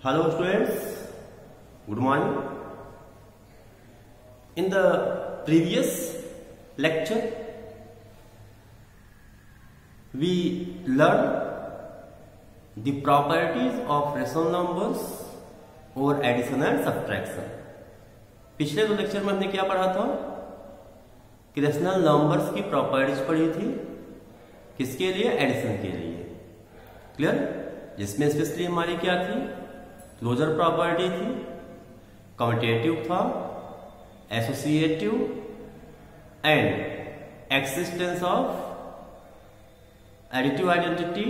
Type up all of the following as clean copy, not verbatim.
Hello students, good morning. In the previous lecture, we learned the properties of rational numbers और addition and subtraction. पिछले दो lecture में हमने क्या पढ़ा था कि रेशनल नंबर्स की प्रॉपर्टीज पढ़ी थी, किसके लिए? एडिशन के लिए। क्लियर? जिसमें स्पेशली हमारी क्या थी? क्लोजर प्रॉपर्टी थी, कम्यूटेटिव था, associative and existence of additive identity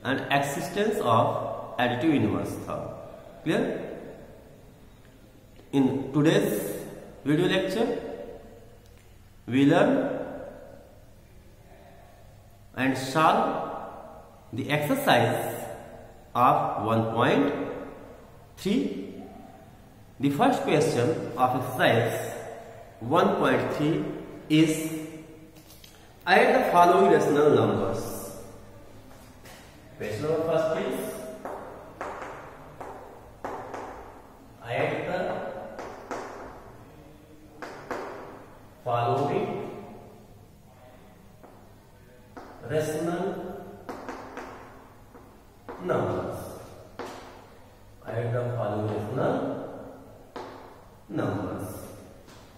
and existence of additive inverse था। Clear? In today's video lecture we learn and solve the exercise of 1.3. The first question of exercise 1.3 is add the following rational numbers. Question number first is add the following rational numbers. Add the following rational numbers.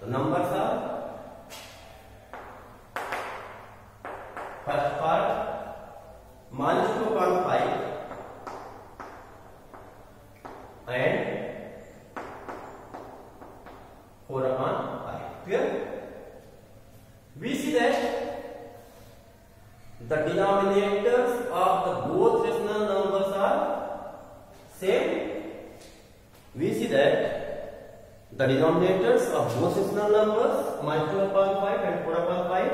The numbers are first part -2.5 and 4/5. Clear? We see that the denominators of the both rational numbers are same. We see that the denominators of both rational numbers -2/5 and 4/5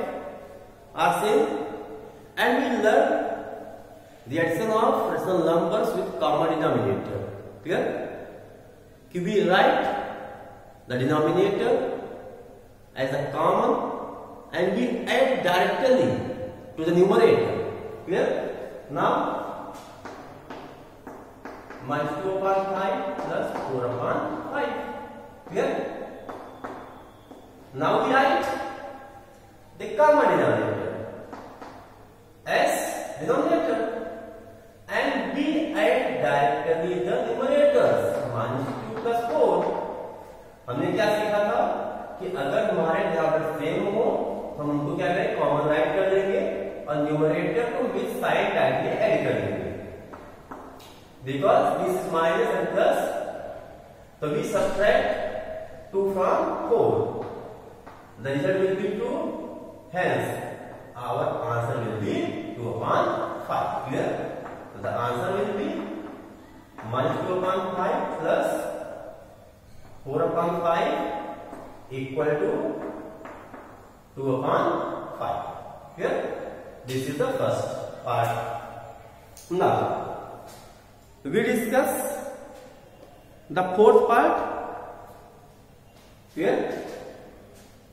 are same, and we learn the addition of rational numbers with common denominator. Clear? We write the denominator as a common and we add directly to the numerator. Clear? Now -2/5 plus 4/5. Clear? Now we write the common denominator as denominator and we add directly the numerators. -2 plus 4. हमने क्या सीखा था कि अगर हमारे denominator same हो तो हम उनको क्या करें? कॉमन राइट कर देंगे और न्यूमरेटर को विद साइन डायरेक्टली ऐड कर देंगे। Because this is minus and plus, so we subtract 2 from 4. The result will be 2. Hence, our answer will be 2/5. Clear? So the answer will be -2/5 plus 4/5 equal to 2/5. Clear? This is the first part. Now we discuss the fourth part. Clear?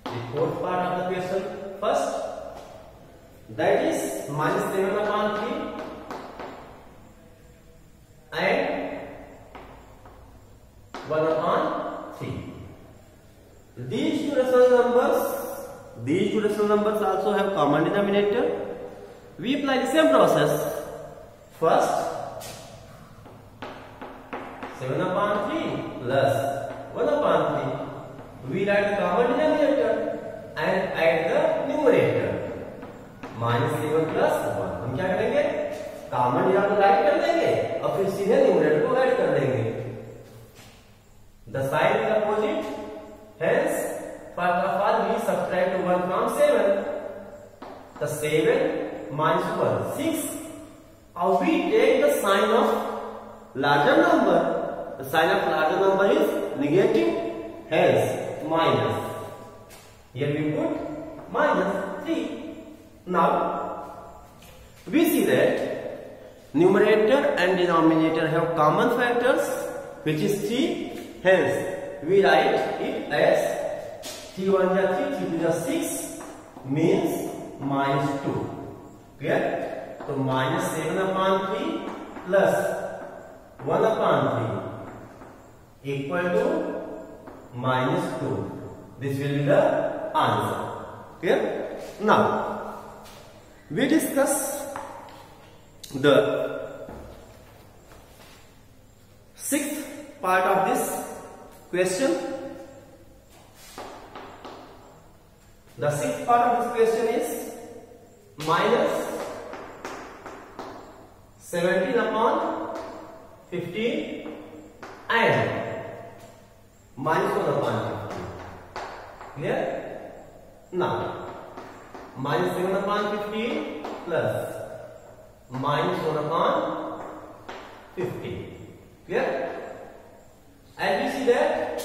The fourth part of the question first, that is -7/3 and 1/3. These two rational numbers also have common denominator. We apply the same process. First 7/3 plus 1/3. We write the common denominator and add the numerator. -7 plus 1. हम क्या करेंगे? Common denominator right कर देंगे और फिर सीधे numerator को add कर देंगे। The sign is opposite. Hence, first of all we subtract 1 from 7. The 7 minus 1 6. Now we take the sign of larger number. The sign of larger number is negative, hence minus. Here we put -3. Now we see that numerator and denominator have common factors, which is 3. Hence we write it as 3 1 3, 3 2 6 means -2. Clear? So -7/3 plus 1/3 equal to -2. This will be the answer. Clear? Now, we discuss the sixth part of this question. The sixth part of this question is -17/15 and -1/15. Clear? Now, -7/15 plus -1/15. Clear? And we see that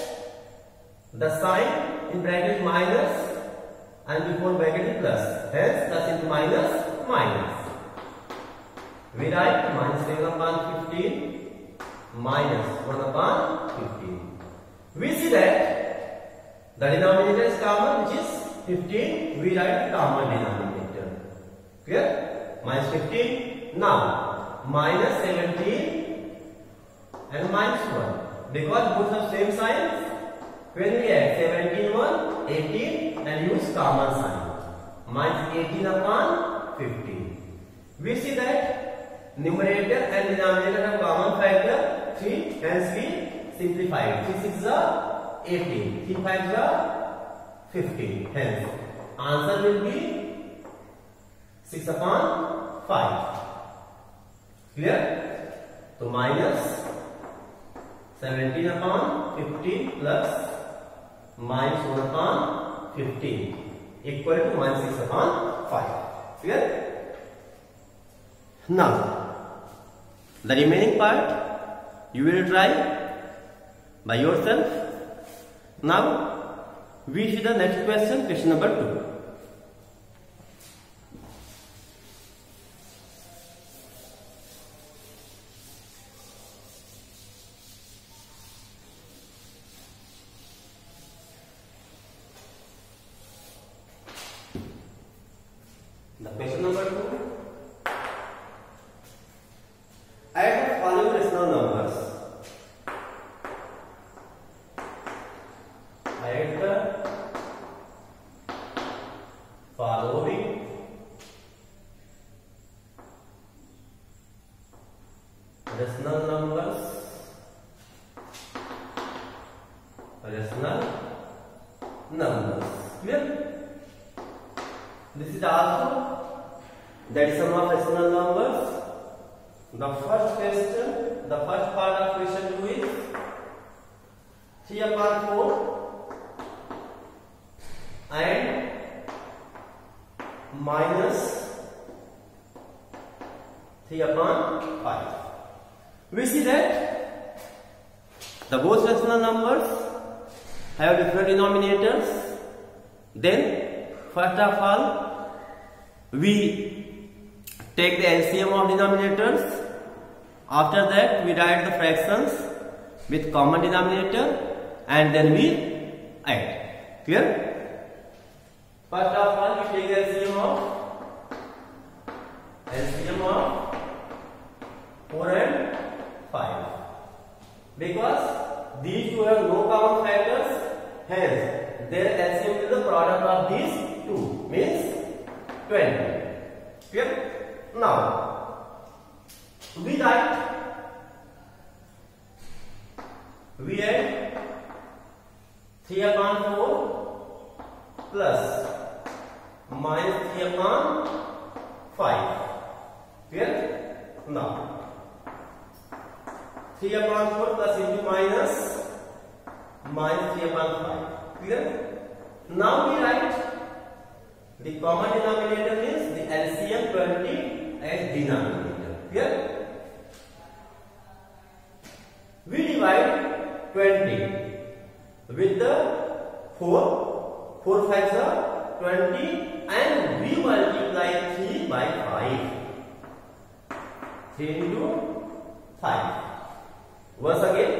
the sign in bracket is minus and before bracket is plus. Hence, plus into minus, minus. We write -7/15 minus 1/15. We see that the denominator is common, which is 15. We write common denominator. Clear? -15. Now, -17 and -1. Because both have same signs, when we add 17 1, 18 and use common sign. -18/15. We see that numerator and denominator have common factor 3, hence we simplify it. 3 6 are 18, 3 5 are 15. Hence, answer will be 6/5. Clear? So minus 17/15 plus -1/15 equal to -6/5. Clear? Now, the remaining part you will try by yourself. Now, we see the next question, question number 2. The question number 2. Add the following rational numbers. Add the following rational numbers. Rational numbers. Clear? This is also the addition of rational numbers. The first question, the first part of question 2 is 3/4 and -3/5. We see that the both rational numbers have different denominators. Then, first of all, we take the LCM of denominators. After that, we write the fractions with common denominator and then we add. Clear? First of all, we take the LCM of 4 and 5. Because these two have no common factors, hence their LCM is the product of these two, means 20. Clear? Now, we add -3/4 plus -3/5. Clear? Now, 3/4 plus into minus -3/5. Clear? Now we write the common denominator is the LCM 20 as denominator. Clear? We divide 20 with the 4. 4 5s are 20 and we multiply 3 by 5. 3 into 5. Once again,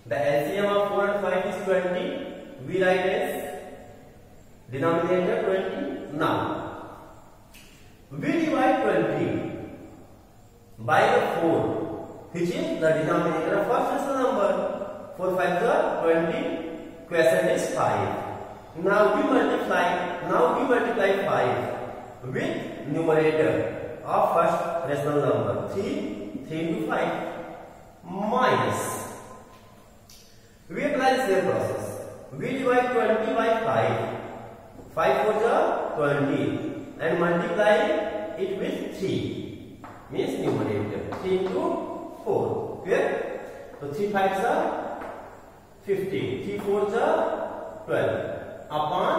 the LCM of 4 and 5 is 20. We write as denominator 20. Now, we divide 20 by the 4. which is the denominator of first rational number. 4 5 is 20. Question is 5. Now we multiply 5 with numerator of first rational number 3 into 5 minus. We apply the same process. We divide 20 by 5. 5 4 is 20 and multiply it with 3. Means numerator 3 into 4. Clear? So 3 5 is 15. 3 4 is 12 upon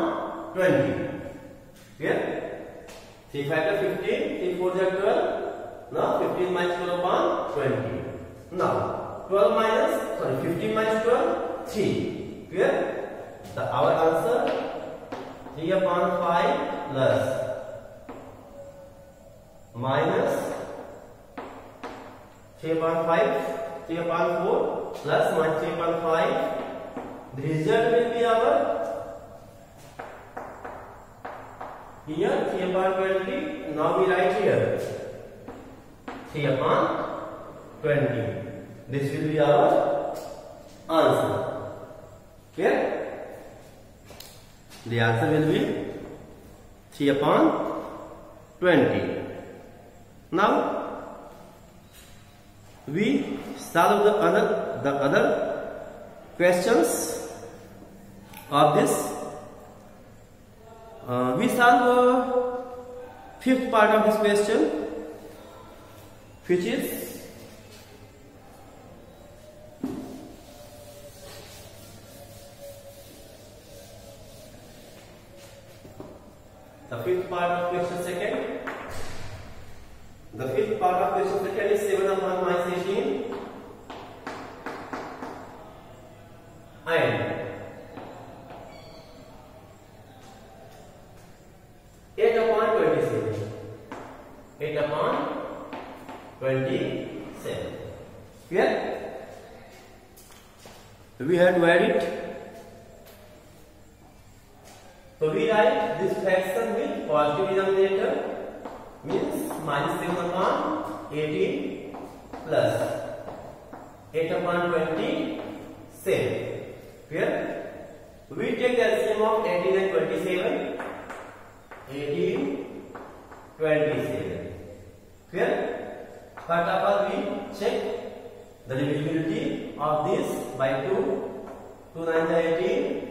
20. Clear? 3 5 is 15. 3 4 is 12. Now 15 minus 12 upon 20. Now 15 minus 12, 3. Clear? Our answer 3 upon 5 plus minus 3 upon 5, 3 upon 4 plus minus 3 upon 5. The result will be our here 3 upon 20. Now we write here 3 upon 20. This will be our answer. Clear? The answer will be 3 upon 20. Now we solve the other questions of this. We solve the fifth part of this question, which is the fifth part of question second. The fifth part of question second is 7 upon minus 18 and 8 upon 27. 8 upon 27. Clear? We have to add it. So we write this fraction with positive denominator, means minus 7 upon 18 plus 8 upon 27. Clear? We take the LCM of 18 and 27. 18, 27. Clear? First of all, we check the divisibility of this by 2. 2 9 18.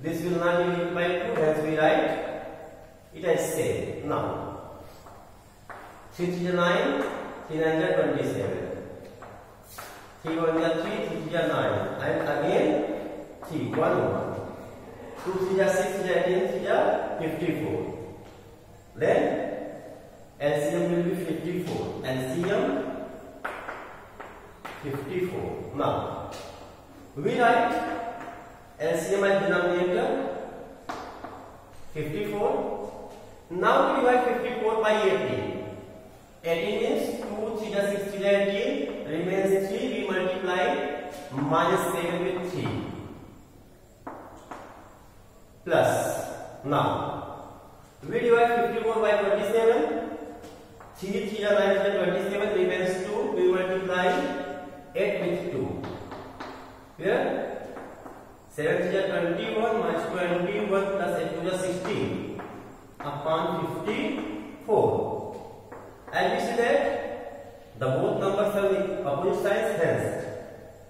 This will not be divided by 2, hence we write it as same. Now 3 3 is 9, 3 9 is 27. 3 1 is 3, 3 3 is 9, and again 3 1 1. 2 3 is 6, 3 again 3 is 54. Then LCM will be 54. LCM 54. Now we write LCM as denominator 54. Now we divide 54 by 18. 18 is 2 3 is 6 3 is 18. Remains 3. We multiply minus 7 with 3 plus. Now we divide 54 by 27. 3 3 is 9 is 27. Remains 2. We multiply 8 with 2. Clear? 7 is 21 minus 21 plus 8 is 16 upon 54. And we see that the both numbers have the opposite signs, hence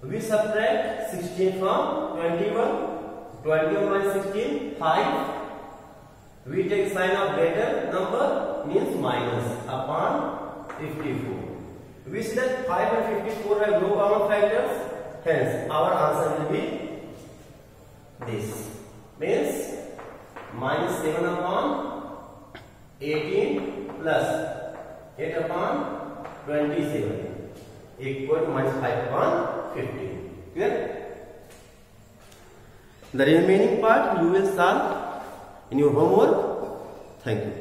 we subtract 16 from 21. 21 minus 16, 5. We take sign of greater number, means minus upon 54. We see that 5 and 54 have no common factors, hence our answer will be this, means minus 7 upon 18 plus 8 upon 27 equal to minus 5 upon 15. Clear? The remaining part you will solve in your homework. Thank you.